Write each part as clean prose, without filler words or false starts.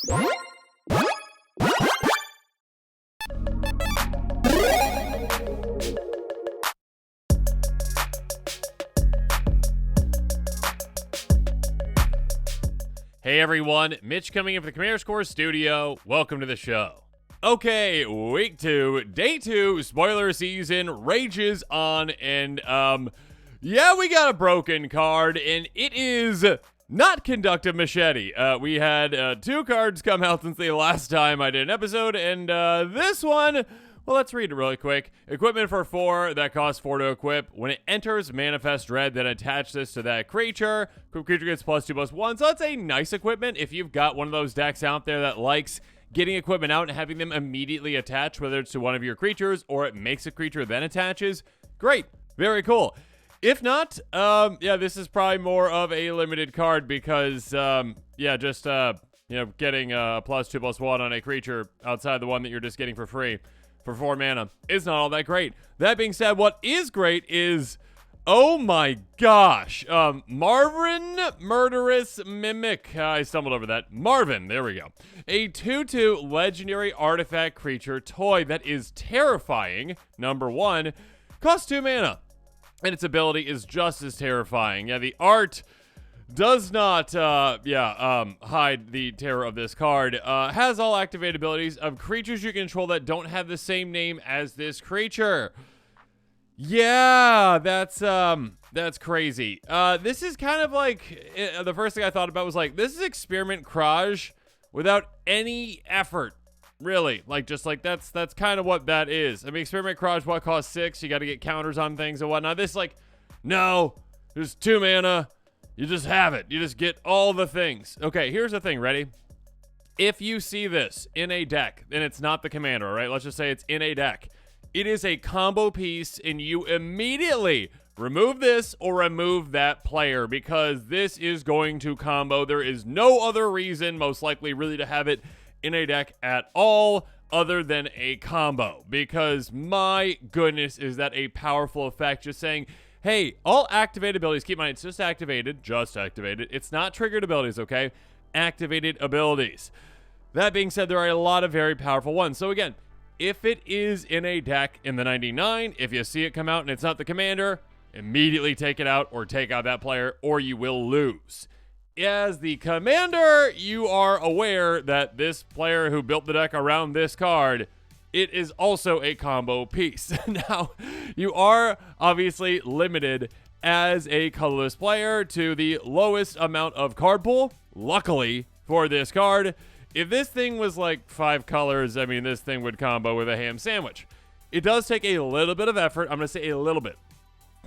Hey everyone, Mitch coming in for the Commander Score Studio. Welcome to the show. Okay, week 2, day 2, spoiler season rages on, and yeah, we got a broken card, and it is not Conductive Machete. We had 2 cards come out since the last time I did an episode, and this one, well, let's read it really quick. Equipment for 4 that costs 4 to equip. When it enters Manifest Red, then attach this to that creature. Creature gets +2/+1, so that's a nice equipment. If you've got one of those decks out there that likes getting equipment out and having them immediately attach, whether it's to one of your creatures or it makes a creature then attaches, great, very cool. If not, yeah, this is probably more of a limited card because, yeah, just, you know, getting a +2/+1 on a creature outside the one that you're just getting for free for 4 mana is not all that great. That being said, what is great is, oh my gosh, Marvin, Murderous Mimic. I stumbled over that. Marvin, there we go. A 2/2 legendary artifact creature toy that is terrifying, number 1, costs 2 mana. And its ability is just as terrifying. Yeah, the art does not, hide the terror of this card. Has all activated abilities of creatures you control that don't have the same name as this creature. Yeah, that's crazy. This is kind of like, the first thing I thought about was like, this is Experiment Crage without any effort. Really, like, just like, that's kind of what that is. I mean, Experiment Crage, what, costs 6? You got to get counters on things and whatnot. This, like, no, there's 2 mana. You just have it. You just get all the things. Okay, here's the thing. Ready? If you see this in a deck, and it's not the commander, all right? Let's just say it's in a deck. It is a combo piece, and you immediately remove this or remove that player because this is going to combo. There is no other reason, most likely, really, to have it in a deck at all other than a combo, because my goodness, is that a powerful effect. Just saying, hey, all activated abilities, keep in mind, it's just activated. It's not triggered abilities, okay? Activated abilities. That being said, there are a lot of very powerful ones. So again, if it is in a deck in the 99, if you see it come out and it's not the commander, immediately take it out or take out that player or you will lose. As the commander, you are aware that this player who built the deck around this card, it is also a combo piece. Now, you are obviously limited as a colorless player to the lowest amount of card pool. Luckily for this card, if this thing was like 5 colors, I mean, this thing would combo with a ham sandwich. It does take a little bit of effort. I'm going to say a little bit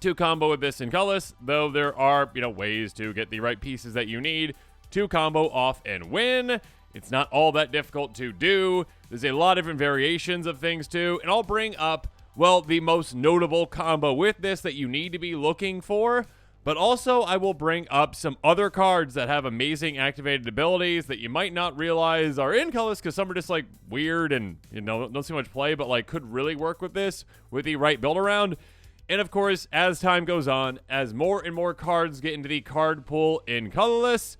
to combo with this in colorless, though there are, you know, ways to get the right pieces that you need to combo off and win. It's not all that difficult to do. There's a lot of different variations of things too, and I'll bring up, well, the most notable combo with this that you need to be looking for, but also I will bring up some other cards that have amazing activated abilities that you might not realize are in colors because some are just like weird and, you know, don't see much play, but like could really work with this with the right build around. And of course, as time goes on, as more and more cards get into the card pool in colorless,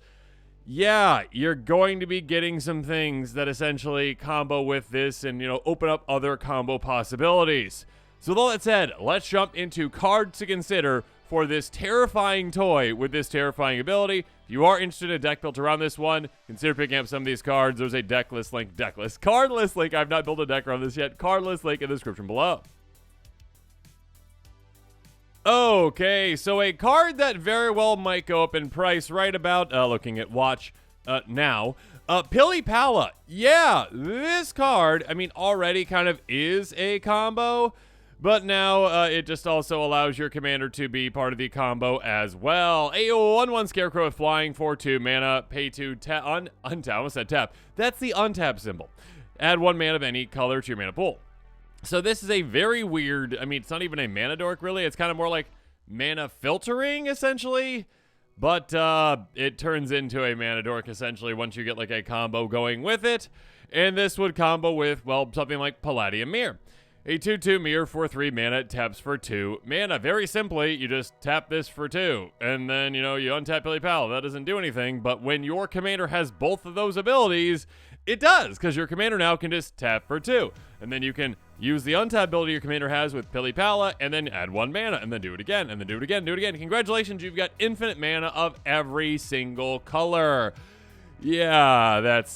yeah, you're going to be getting some things that essentially combo with this and, you know, open up other combo possibilities. So with all that said, let's jump into cards to consider for this terrifying toy with this terrifying ability. If you are interested in a deck built around this one, consider picking up some of these cards. There's a cardless link. I've not built a deck around this yet. Cardless link in the description below. Okay, so a card that very well might go up in price right about, looking at watch now, Pili-Pala. Yeah, this card, I mean, already kind of is a combo, but now it just also allows your commander to be part of the combo as well. A 1/1 Scarecrow with flying for 2 mana, pay 2 untap. I almost said tap. That's the untap symbol. Add 1 mana of any color to your mana pool. So this is a very weird, I mean, it's not even a mana dork, really. It's kind of more like mana filtering, essentially. But it turns into a mana dork, essentially, once you get, like, a combo going with it. And this would combo with, well, something like Palladium Mirror. A 2/2 mirror for 3 mana, it taps for 2 mana. Very simply, you just tap this for 2, and then, you untap Billy Powell. That doesn't do anything, but when your commander has both of those abilities, it does, because your commander now can just tap for 2. And then you can use the untap ability your commander has with Pili Pala, and then add 1 mana, and then do it again, and then do it again, do it again. Congratulations, you've got infinite mana of every single color. Yeah, that's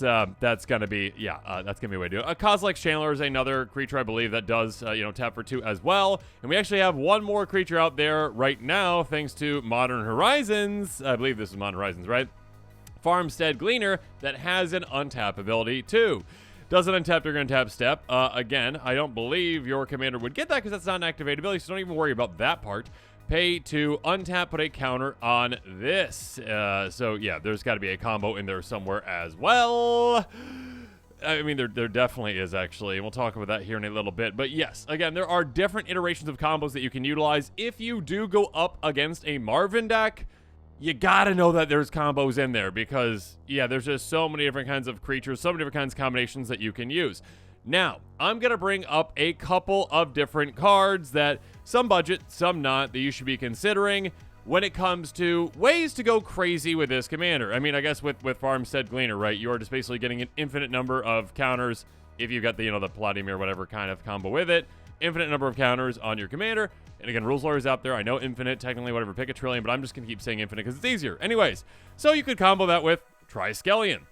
gonna be a way to do it. A Kozilek Chandler is another creature, I believe, that does tap for 2 as well. And we actually have one more creature out there right now, thanks to Modern Horizons. I believe this is Modern Horizons, right? Farmstead Gleaner, that has an untap ability too. Doesn't untap, you're going to tap step. Again, I don't believe your commander would get that because that's not an activated ability, so don't even worry about that part. Pay to untap, put a counter on this. So yeah, there's got to be a combo in there somewhere as well. I mean, there definitely is, actually, and we'll talk about that here in a little bit. But yes, again, there are different iterations of combos that you can utilize. If you do go up against a Marvin deck, you gotta know that there's combos in there because, yeah, there's just so many different kinds of creatures, so many different kinds of combinations that you can use. Now, I'm going to bring up a couple of different cards that some budget, some not, that you should be considering when it comes to ways to go crazy with this commander. I mean, I guess with Farmstead Gleaner, right, you're just basically getting an infinite number of counters if you've got the, the Palladium or whatever kind of combo with it. Infinite number of counters on your commander. And again, rules lawyers out there, I know infinite, technically whatever, pick a trillion, but I'm just going to keep saying infinite because it's easier. Anyways, so you could combo that with Triskelion.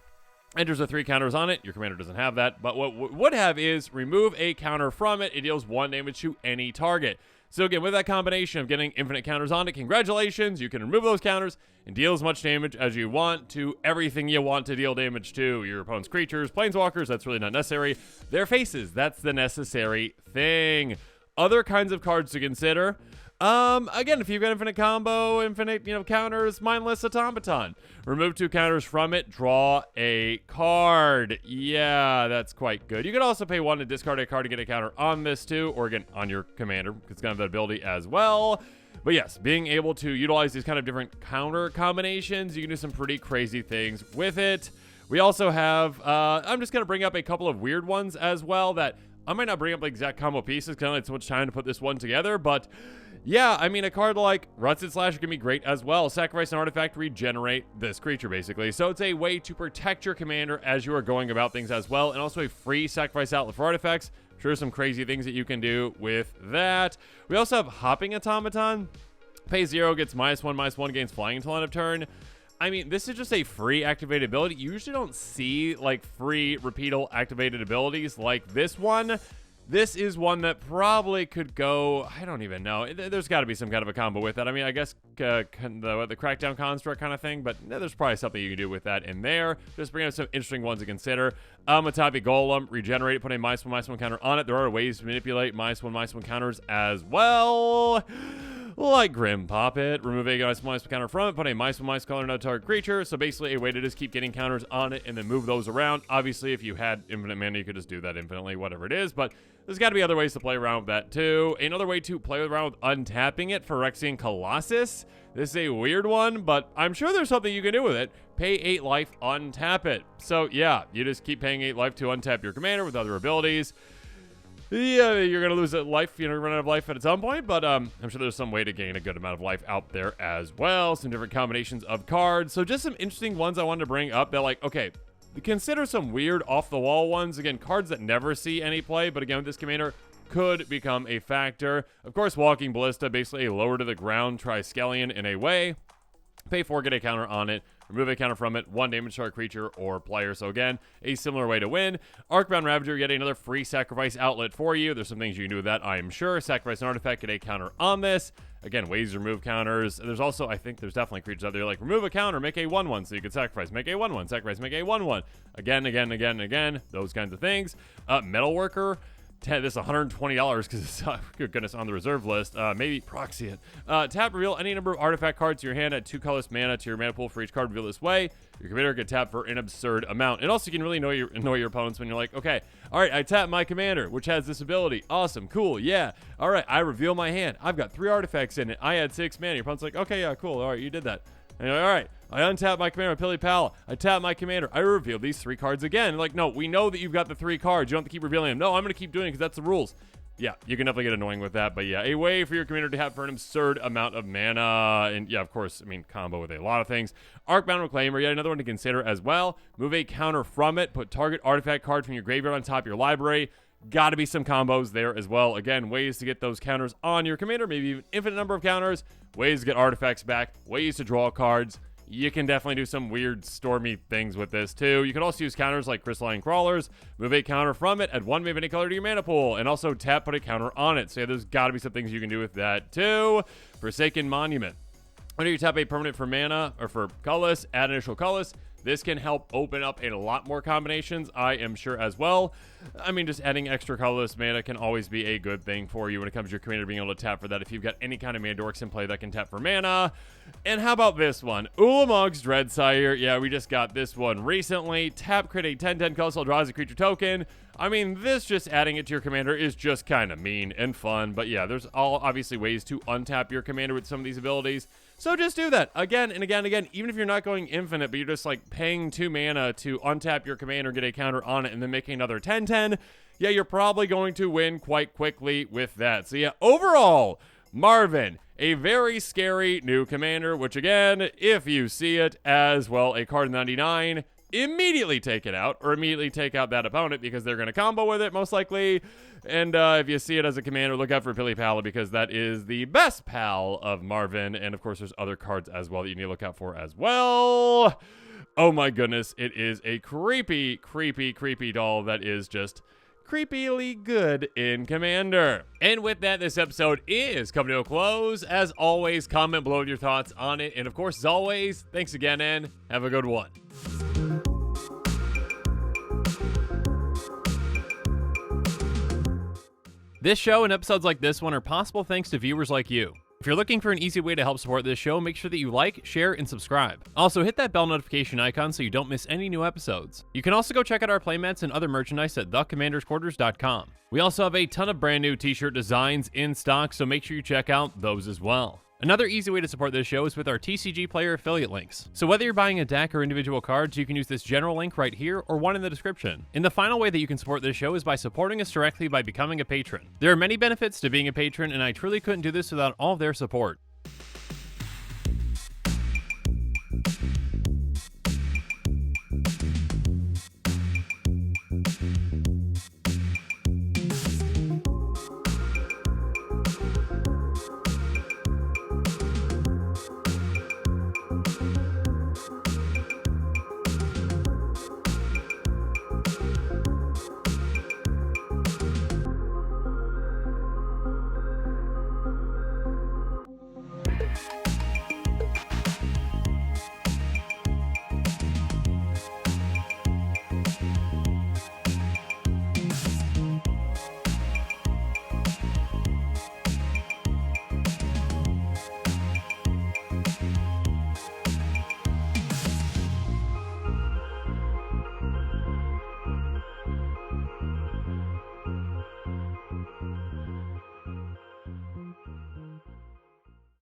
Enters the 3 counters on it. Your commander doesn't have that, but what would have is remove a counter from it. It deals 1 damage to any target. So again, with that combination of getting infinite counters on it, congratulations, you can remove those counters and deal as much damage as you want to everything you want to deal damage to. Your opponent's creatures, planeswalkers, that's really not necessary. Their faces, that's the necessary thing. Other kinds of cards to consider. Again, if you've got infinite combo, infinite, counters, Mindless Automaton. Remove 2 counters from it, draw a card. Yeah, that's quite good. You could also pay 1 to discard a card to get a counter on this too, or again, on your commander, because it's going to have that ability as well. But yes, being able to utilize these kind of different counter combinations, you can do some pretty crazy things with it. We also have, I'm just going to bring up a couple of weird ones as well that I might not bring up the exact combo pieces because I don't have so much time to put this one together, but yeah, I mean, a card like Rusted Slasher can be great as well. Sacrifice an artifact, regenerate this creature, basically. So it's a way to protect your commander as you are going about things as well, and also a free sacrifice outlet for artifacts. I'm sure some crazy things that you can do with that. We also have Hopping Automaton. Pay 0, gets -1/-1, gains flying until end of turn. I mean, this is just a free activated ability. You usually don't see, like, free repeatable activated abilities like this one. This is one that probably could go, I don't even know. There's got to be some kind of a combo with that. I mean, I guess the Crackdown Construct kind of thing, but there's probably something you can do with that in there. Just bring up some interesting ones to consider. Matapi Golem, regenerate, put a -1/-1 counter on it. There are ways to manipulate -1/-1 counters as well. Like Grim Poppet, remove a -1/-1 counter from it, put a -1/-1 counter on a target creature. So basically a way to just keep getting counters on it and then move those around. Obviously, if you had infinite mana, you could just do that infinitely, whatever it is. But there's got to be other ways to play around with that too. Another way to play around with untapping it, Phyrexian Colossus. This is a weird one, but I'm sure there's something you can do with it. Pay 8 life, untap it. So yeah, you just keep paying 8 life to untap your commander with other abilities. Yeah, you're going to lose that life, run out of life at some point, but I'm sure there's some way to gain a good amount of life out there as well. Some different combinations of cards. So just some interesting ones I wanted to bring up that, like, okay, consider some weird off-the-wall ones. Again, cards that never see any play, but again, with this commander, could become a factor. Of course, Walking Ballista, basically a lower-to-the-ground Triskelion in a way. Pay 4, get a counter on it. Remove a counter from it, 1 damage to our creature or player. So again, a similar way to win. Arcbound Ravager, yet another free sacrifice outlet for you. There's some things you can do with that, I am sure. Sacrifice an artifact, get a counter on this. Again, ways to remove counters. There's also, I think there's definitely creatures out there like remove a counter, make a 1/1, so you can sacrifice, make a 1/1, sacrifice, make a 1/1. Again, those kinds of things. Metalworker. This is $120 because it's, good goodness, on the reserve list. Maybe proxy it. Tap, reveal any number of artifact cards to your hand, add 2 colorless mana to your mana pool for each card revealed this way. Your commander can tap for an absurd amount. And also, you can really annoy your opponents when you're like, okay, all right, I tap my commander, which has this ability. Awesome, cool, yeah. All right, I reveal my hand. I've got 3 artifacts in it. I had 6 mana. Your opponent's like, okay, yeah, cool. All right, you did that. And you're like, all right, I untap my commander, Pili Pala. I tap my commander. I reveal these 3 cards again. Like, no, we know that you've got the 3 cards. You don't have to keep revealing them. No, I'm going to keep doing it because that's the rules. yeah, you can definitely get annoying with that. But yeah, a way for your commander to have for an absurd amount of mana. And yeah, of course, I mean, combo with a lot of things. Arcbound Reclaimer, yet another one to consider as well. Move a counter from it. Put target artifact card from your graveyard on top of your library. Got to be some combos there as well. Again, ways to get those counters on your commander. Maybe even infinite number of counters. Ways to get artifacts back. Ways to draw cards. You can definitely do some weird stormy things with this too. You can also use counters like Crystalline Crawlers, move a counter from it, add 1 maybe any color to your mana pool, and also tap, put a counter on it. So yeah, there's got to be some things you can do with that too. Forsaken Monument. Whenever you tap a permanent for mana or for colorless, add initial colorless. This can help open up a lot more combinations, I am sure, as well. I mean, just adding extra colorless mana can always be a good thing for you when it comes to your commander being able to tap for that if you've got any kind of mana dorks in play that can tap for mana. And how about this one? Ulamog's Dreadsire. Yeah, we just got this one recently. Tap, create a 10/10 colorless, draw as a creature token. I mean, this just adding it to your commander is just kind of mean and fun. But yeah, there's all obviously ways to untap your commander with some of these abilities. So just do that again and again and again, even if you're not going infinite, but you're just like paying 2 mana to untap your commander, get a counter on it, and then making another 10/10. Yeah, you're probably going to win quite quickly with that. So yeah, overall, Marvin, a very scary new commander, which again, if you see it as, well, a card 99, immediately take it out, or immediately take out that opponent because they're going to combo with it, most likely. And if you see it as a commander, look out for Pilly Pally because that is the best pal of Marvin. And of course, there's other cards as well that you need to look out for as well. Oh my goodness, it is a creepy, creepy, creepy doll that is just creepily good in Commander. And with that, this episode is coming to a close. As always, comment below with your thoughts on it. And of course, as always, thanks again and have a good one. This show and episodes like this one are possible thanks to viewers like you. If you're looking for an easy way to help support this show, make sure that you like, share, and subscribe. Also, hit that bell notification icon so you don't miss any new episodes. You can also go check out our playmats and other merchandise at thecommandersquarters.com. We also have a ton of brand new t-shirt designs in stock, so make sure you check out those as well. Another easy way to support this show is with our TCG player affiliate links. So whether you're buying a deck or individual cards, you can use this general link right here or one in the description. And the final way that you can support this show is by supporting us directly by becoming a patron. There are many benefits to being a patron, and I truly couldn't do this without all of their support.